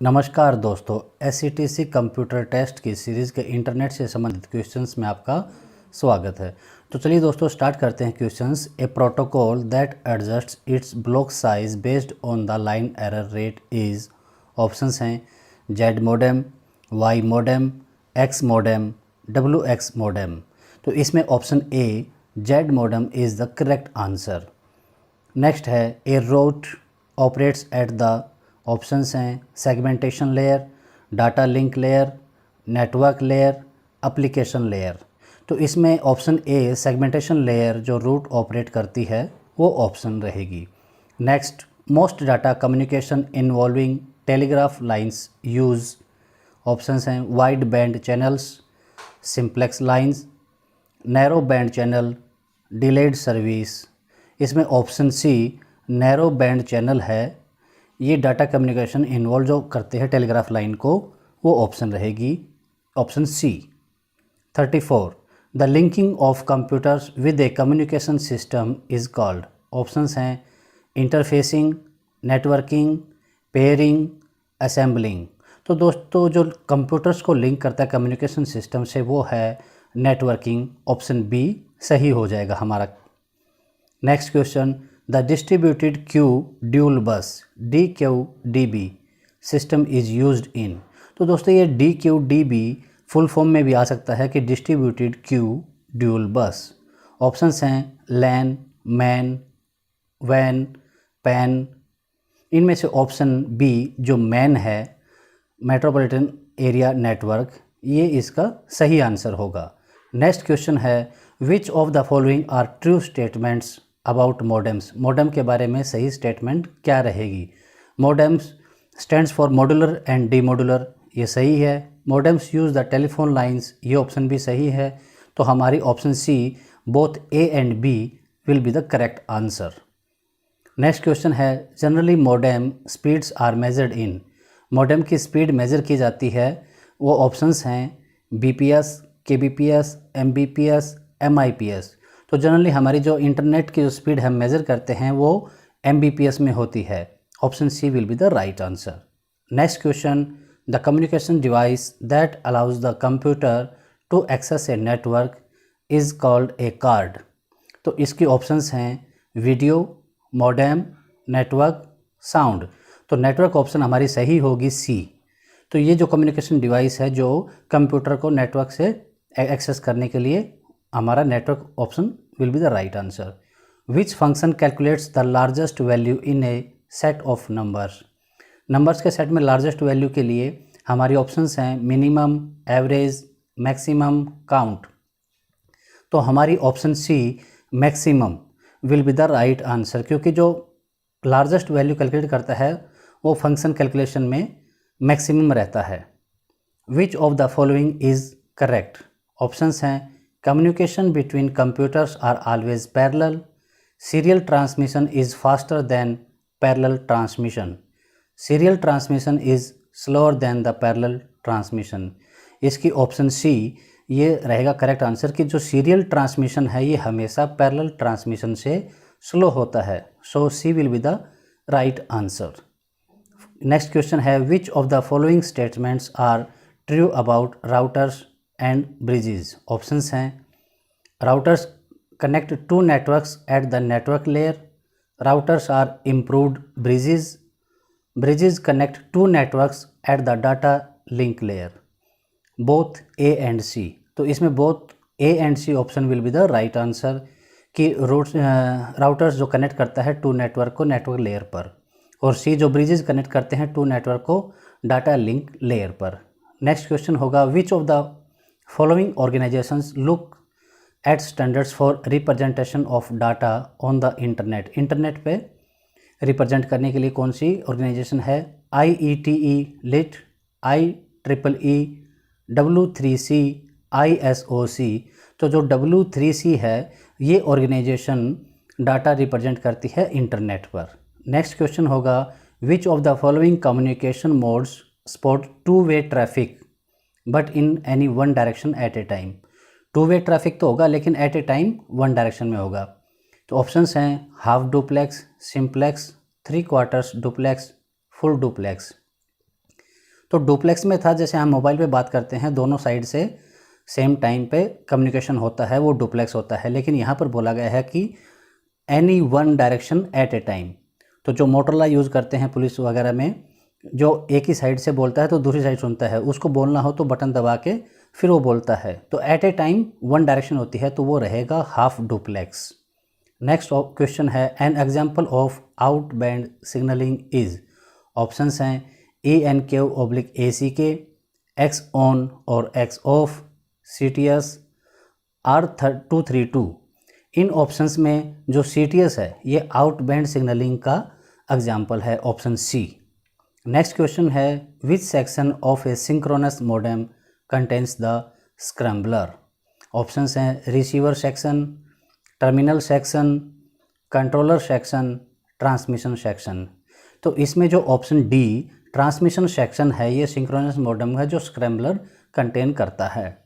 नमस्कार दोस्तों, SCTC computer test की सीरीज़ के इंटरनेट से संबंधित क्वेश्चंस में आपका स्वागत है। तो चलिए दोस्तों स्टार्ट करते हैं questions. A protocol that adjusts its block size based on the line error rate is, options हैं Z modem, Y modem, X modem, WX modem. तो इसमें option A Z modem is the correct answer. Next है a route operates at the, options हैं segmentation layer, data link layer, network layer, application layer. तो इसमें option A segmentation layer जो route operate करती है वो ऑप्शन रहेगी। Next, most data communication involving telegraph lines use, options हैं wide band channels, simplex lines, narrow band channel, delayed service. इसमें option C narrow band channel है, ये data communication involve जो करते हैं टेलीग्राफ लाइन को, वो ऑप्शन रहेगी option C. 34, the linking of computers with a communication system is called, options हैं इंटरफेसिंग, नेटवर्किंग, पेयरिंग, असेंबलिंग। तो दोस्तों जो कंप्यूटर्स को लिंक करता है कम्युनिकेशन सिस्टम से वो है नेटवर्किंग, ऑप्शन बी सही हो जाएगा हमारा। Next question, the distributed queue dual बस DQDB system is used in. तो दोस्तों ये DQDB फुल फॉर्म में भी आ सकता है कि distributed queue dual bus. Options हैं लैन, मैन, वैन, पैन। इनमें से ऑप्शन बी जो मैन है, मेट्रोपॉलिटन एरिया नेटवर्क, ये इसका सही आंसर होगा। नेक्स्ट क्वेश्चन है which of the following are true statements about modems. Modem के बारे में सही स्टेटमेंट क्या रहेगी। Modems stands for modular and demodular, ये सही है। Modems use the telephone lines, ये ऑप्शन भी सही है। तो हमारी option C both A and B will be the correct answer. Next question है generally modem speeds are measured in. Modem की स्पीड मेज़र की जाती है, वो ऑप्शंस हैं BPS, KBPS, MBPS, MIPS। तो जनरली हमारी जो इंटरनेट की जो स्पीड हम मेज़र करते हैं वो MBPS में होती है। Option C will be the right answer. Next question, the communication device that allows the computer to access a network is called a card. तो इसकी ऑप्शंस हैं वीडियो, मॉडेम, नेटवर्क, साउंड। तो नेटवर्क ऑप्शन हमारी सही होगी सी। तो ये जो कम्युनिकेशन डिवाइस है जो कंप्यूटर को नेटवर्क से एक्सेस करने के लिए, हमारा network option will be the right answer. Which function calculates the largest value in A set of numbers. Numbers के सेट में लार्जेस्ट वैल्यू के लिए हमारी ऑप्शंस हैं मिनिमम, एवरेज, मैक्सिमम, काउंट। तो हमारी option C maximum will be the right answer, क्योंकि जो लार्जेस्ट वैल्यू कैलकुलेट करता है वो फंक्शन कैलकुलेशन में मैक्सिमम रहता है। Which of the following is correct. Options हैं communication between computers are always parallel, serial transmission is faster than parallel transmission, serial transmission is slower than the parallel transmission. इसकी option C ये रहेगा correct answer कि जो serial transmission है ये हमेशा parallel transmission से स्लो होता है। So C will be the right answer. Next question है which of the following statements are true about routers and bridges. Options हैं routers connect to networks at the network layer, routers are improved bridges, bridges connect to networks at the data link layer, both A and C. तो इसमें both A and C option will be the right answer कि routers जो connect करता है to network को network layer पर, और C जो ब्रिजेस कनेक्ट करते हैं टू नेटवर्क को डाटा लिंक लेयर पर। नेक्स्ट क्वेश्चन होगा which of the following organisations look at standards for representation of data on the internet. Internet पे रिप्रेजेंट करने के लिए कौन सी ऑर्गेनाइजेशन है। IETE, लिट, IEEE, W3C, ISOC। तो जो W3C है ये ऑर्गेनाइजेशन डाटा रिप्रेजेंट करती है इंटरनेट पर। नेक्स्ट क्वेश्चन होगा which of the following communication modes support two way traffic but in any one direction at a time. Two way traffic तो होगा लेकिन at a time one direction में होगा। तो ऑप्शंस हैं half duplex, simplex, 3/4 duplex, full duplex. तो duplex में था जैसे हम मोबाइल पे बात करते हैं, दोनों साइड से सेम टाइम पे कम्युनिकेशन होता है, वो डुप्लेक्स होता है। लेकिन यहाँ पर बोला गया है कि any one direction at a time. तो जो मोटरोला यूज़ करते हैं पुलिस वगैरह में, जो एक ही साइड से बोलता है तो दूसरी साइड सुनता है, उसको बोलना हो तो बटन दबा के फिर वो बोलता है। तो at a time one direction होती है, तो वो रहेगा हाफ डुप्लेक्स। नेक्स्ट क्वेश्चन है, an example of out band signalling is. Options हैं ANQ/ACK, X ऑन और X ऑफ, CTS, R232। इन ऑप्शंस में जो CTS है ये आउट बैंड सिग्नलिंग का एग्जाम्पल है, ऑप्शन सी। नेक्स्ट क्वेश्चन है, which section of a synchronous modem contains the scrambler. Options हैं receiver section, terminal section, controller section, transmission section. तो इसमें जो ऑप्शन डी ट्रांसमिशन सेक्शन है, ये सिंक्रोनस मॉडेम है जो स्क्रैम्बलर कंटेन करता है।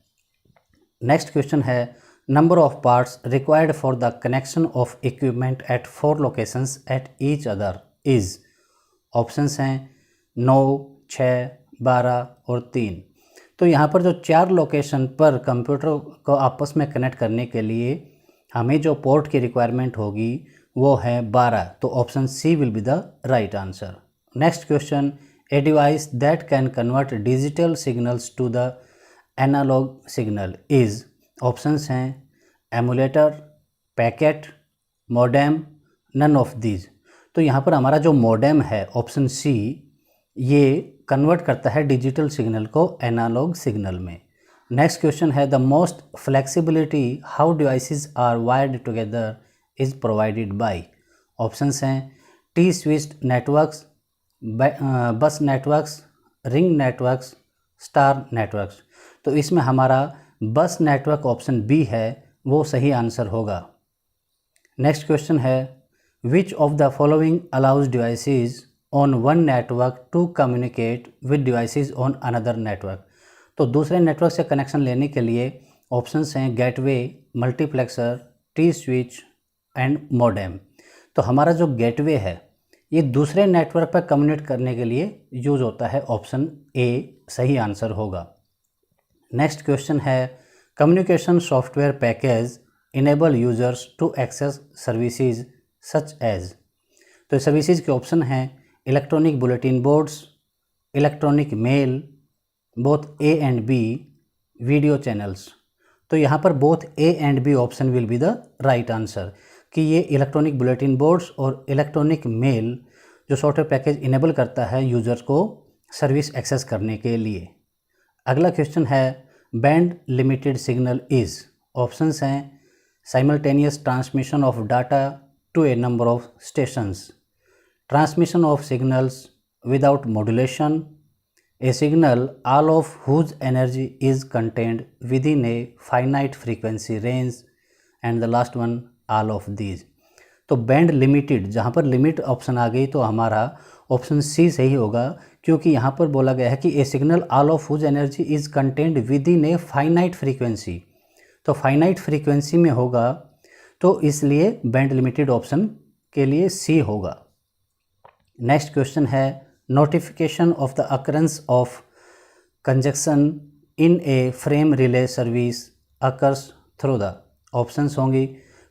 नेक्स्ट क्वेश्चन है, number of parts required for the connection of equipment at 4 locations at each other is. Options हैं 9, 6, 12 और 3। तो यहाँ पर जो 4 लोकेशन पर कंप्यूटर को आपस में कनेक्ट करने के लिए हमें जो पोर्ट की रिक्वायरमेंट होगी वो है 12। तो option C will be the right answer. Next question, a device that can convert digital signals to the analogue signal is. Options हैं emulator, packet, modem, none of these. तो यहाँ पर हमारा जो मॉडेम है ऑप्शन सी, ये convert करता है डिजिटल सिग्नल को एनालॉग सिग्नल में। नेक्स्ट क्वेश्चन है, the most flexibility how devices are wired together is provided by. Options हैं T switched networks, bus networks, ring networks, star networks. तो इसमें हमारा बस नेटवर्क ऑप्शन बी है वो सही आंसर होगा। नेक्स्ट क्वेश्चन है, which of the following allows devices on one network to communicate with devices on another network. तो दूसरे नेटवर्क से कनेक्शन लेने के लिए ऑप्शंस हैं gateway, multiplexer, T switch and modem. तो हमारा जो गेटवे है ये दूसरे नेटवर्क पर कम्युनिकेट करने के लिए यूज होता है, ऑप्शन ए सही आंसर होगा। नेक्स्ट क्वेश्चन है, communication software package enable users to access services such as. तो सर्विसेज के ऑप्शन हैं electronic bulletin boards, electronic mail, both A and B, video channels. तो यहाँ पर both A and B option will be the right answer कि ये electronic bulletin boards और electronic mail जो सॉफ्टवेयर पैकेज इनेबल करता है यूजर्स को सर्विस एक्सेस करने के लिए। अगला क्वेश्चन है, band limited signal is. Options हैं simultaneous transmission of data to a number of stations, transmission of signals without modulation, a signal all of whose energy is contained within a finite frequency range, and the last one all of these। तो band limited, जहाँ पर limit option आ गई तो हमारा option C सही होगा, क्योंकि यहाँ पर बोला गया है कि ए signal all of whose energy is contained within a finite frequency। तो फाइनाइट फ्रीक्वेंसी में होगा, तो इसलिए बैंड लिमिटेड ऑप्शन के लिए सी होगा। नेक्स्ट क्वेश्चन है, notification of the occurrence of congestion in a frame relay service occurs through the options होंगी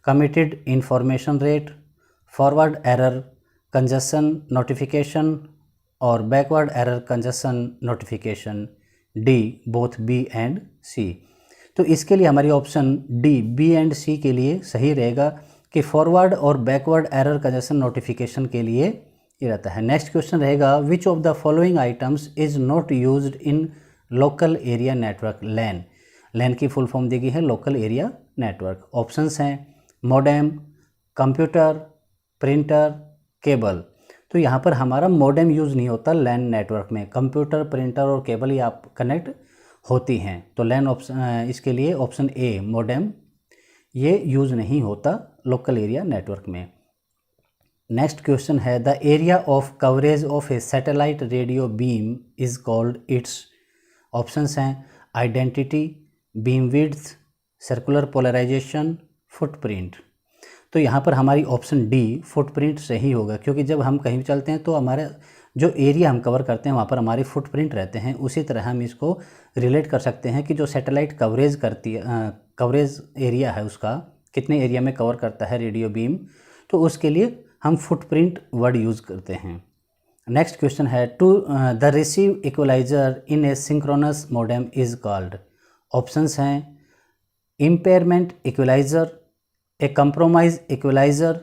committed information rate, forward error congestion notification और backward error congestion notification। D both B and C। तो इसके लिए हमारी option D B and C के लिए सही रहेगा कि फॉरवर्ड और बैकवर्ड एरर कंजेशन नोटिफिकेशन के लिए ये रहता है। नेक्स्ट क्वेश्चन रहेगा, which of the following items is not used in local area network LAN. LAN की फुल फॉर्म दी गई है लोकल एरिया नेटवर्क। ऑप्शंस हैं मॉडेम, कंप्यूटर, प्रिंटर, केबल। तो यहाँ पर हमारा मॉडेम यूज़ नहीं होता लैन नेटवर्क में, कंप्यूटर, प्रिंटर और केबल ही आप कनेक्ट होती हैं। तो लैन ऑप्शन इसके लिए ऑप्शन ए मॉडेम ये यूज़ नहीं होता लोकल एरिया नेटवर्क में। नेक्स्ट क्वेश्चन है, the area of coverage of a satellite radio beam is called its. Options हैं identity, beam width, circular polarisation, footprint. तो यहाँ पर हमारी ऑप्शन डी फुटप्रिंट सही होगा, क्योंकि जब हम कहीं भी चलते हैं तो हमारे जो एरिया हम कवर करते हैं वहाँ पर हमारी फुटप्रिंट रहते हैं, उसी तरह हम इसको रिलेट कर सकते हैं कि जो सैटेलाइट कवरेज करती है, कवरेज एरिया है उसका कितने एरिया में कवर करता है रेडियो बीम, तो उसके लिए हम फुटप्रिंट वर्ड यूज़ करते हैं। नेक्स्ट क्वेश्चन है to the receive equaliser in a synchronous modem is called. Options हैं impairment equaliser, a compromise equaliser,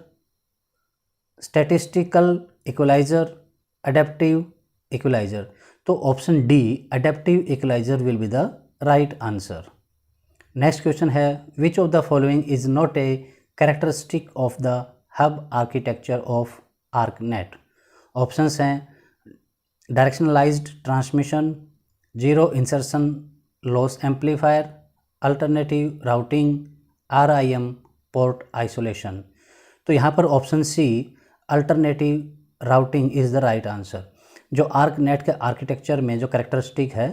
statistical equaliser, adaptive equaliser. तो option D adaptive equaliser will be the right answer. Next question है which of the following is not a characteristic of the hub architecture of ARCNET. Options हैं directionalised transmission, zero insertion loss amplifier, alternative routing, RIM port isolation. तो यहाँ पर option C alternative routing is the right answer. जो ARCNET के architecture में जो characteristic है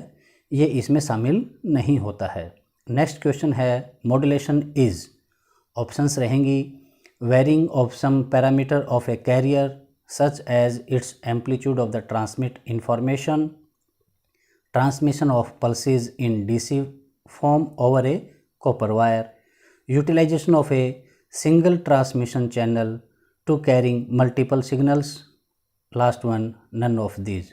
ये इसमें शामिल नहीं होता है। नेक्स्ट क्वेश्चन है मॉड्यूलेशन इज़। ऑप्शंस रहेंगी varying of some parameter of a carrier such as its amplitude of the transmit information, transmission of pulses in DC form over a copper wire, utilization of a single transmission channel to carrying multiple signals, last one none of these।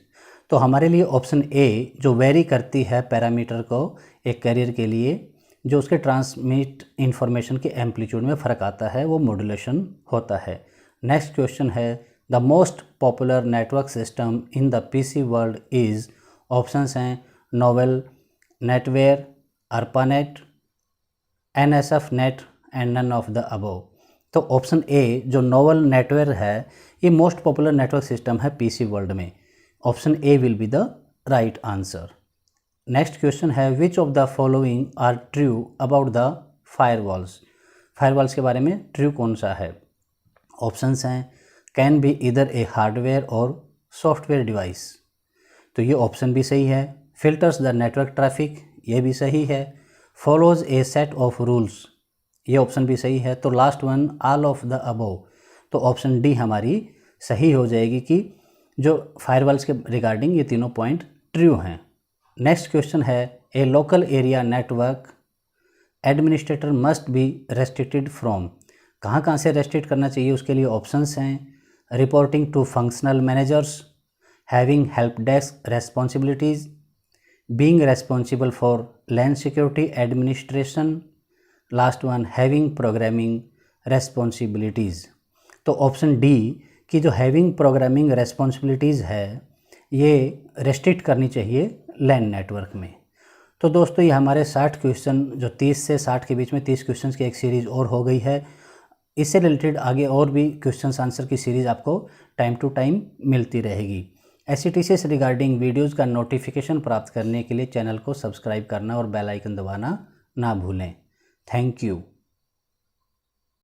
तो हमारे लिए option A जो very करती है parameter को एक career के लिए, जो उसके ट्रांसमिट इंफॉर्मेशन के एम्पलीट्यूड में फ़र्क आता है, वो मॉड्यूलेशन होता है। नेक्स्ट क्वेश्चन है the most popular network system in the PC world is. Options हैं Novell, NetWare, ARPANET, NSF net and none of the above. तो ऑप्शन ए जो नोवेल नेटवेयर है ये मोस्ट पॉपुलर नेटवर्क सिस्टम है PC world में। Option A will be the right answer. Next question है which of the following are true about the firewalls. Firewalls के बारे में ट्रू कौन सा है। ऑप्शंस हैं कैन बी इधर ए हार्डवेयर और सॉफ्टवेयर डिवाइस, तो ये ऑप्शन भी सही है। फिल्टर्स द नेटवर्क ट्रैफिक, ये भी सही है। Follows A set of rules, ये ऑप्शन भी सही है। तो last one all of the above, तो ऑप्शन डी हमारी सही हो जाएगी कि जो फायरवॉल्स के रिगार्डिंग ये तीनों पॉइंट ट्रू हैं। नेक्स्ट क्वेश्चन है a local area network administrator must be restricted from. कहाँ से रेस्ट्रिक्ट करना चाहिए उसके लिए ऑप्शंस हैं reporting to functional managers, having help desk responsibilities, being responsible for land security administration, last one having programming responsibilities। तो option D की जो हैविंग प्रोग्रामिंग रेस्पॉन्सिबिलिटीज़ है ये रेस्ट्रिक्ट करनी चाहिए लैंड नेटवर्क में। तो दोस्तों ये हमारे 60 क्वेश्चन जो 30 से 60 के बीच में 30 क्वेश्चन की एक सीरीज़ और हो गई है। इससे रिलेटेड आगे और भी क्वेश्चन आंसर की सीरीज़ आपको टाइम टू टाइम मिलती रहेगी। SCTC से रिगार्डिंग वीडियोज़ का नोटिफिकेशन प्राप्त करने के लिए चैनल को सब्सक्राइब करना और बेल आइकन दबाना ना भूलें। Thank you.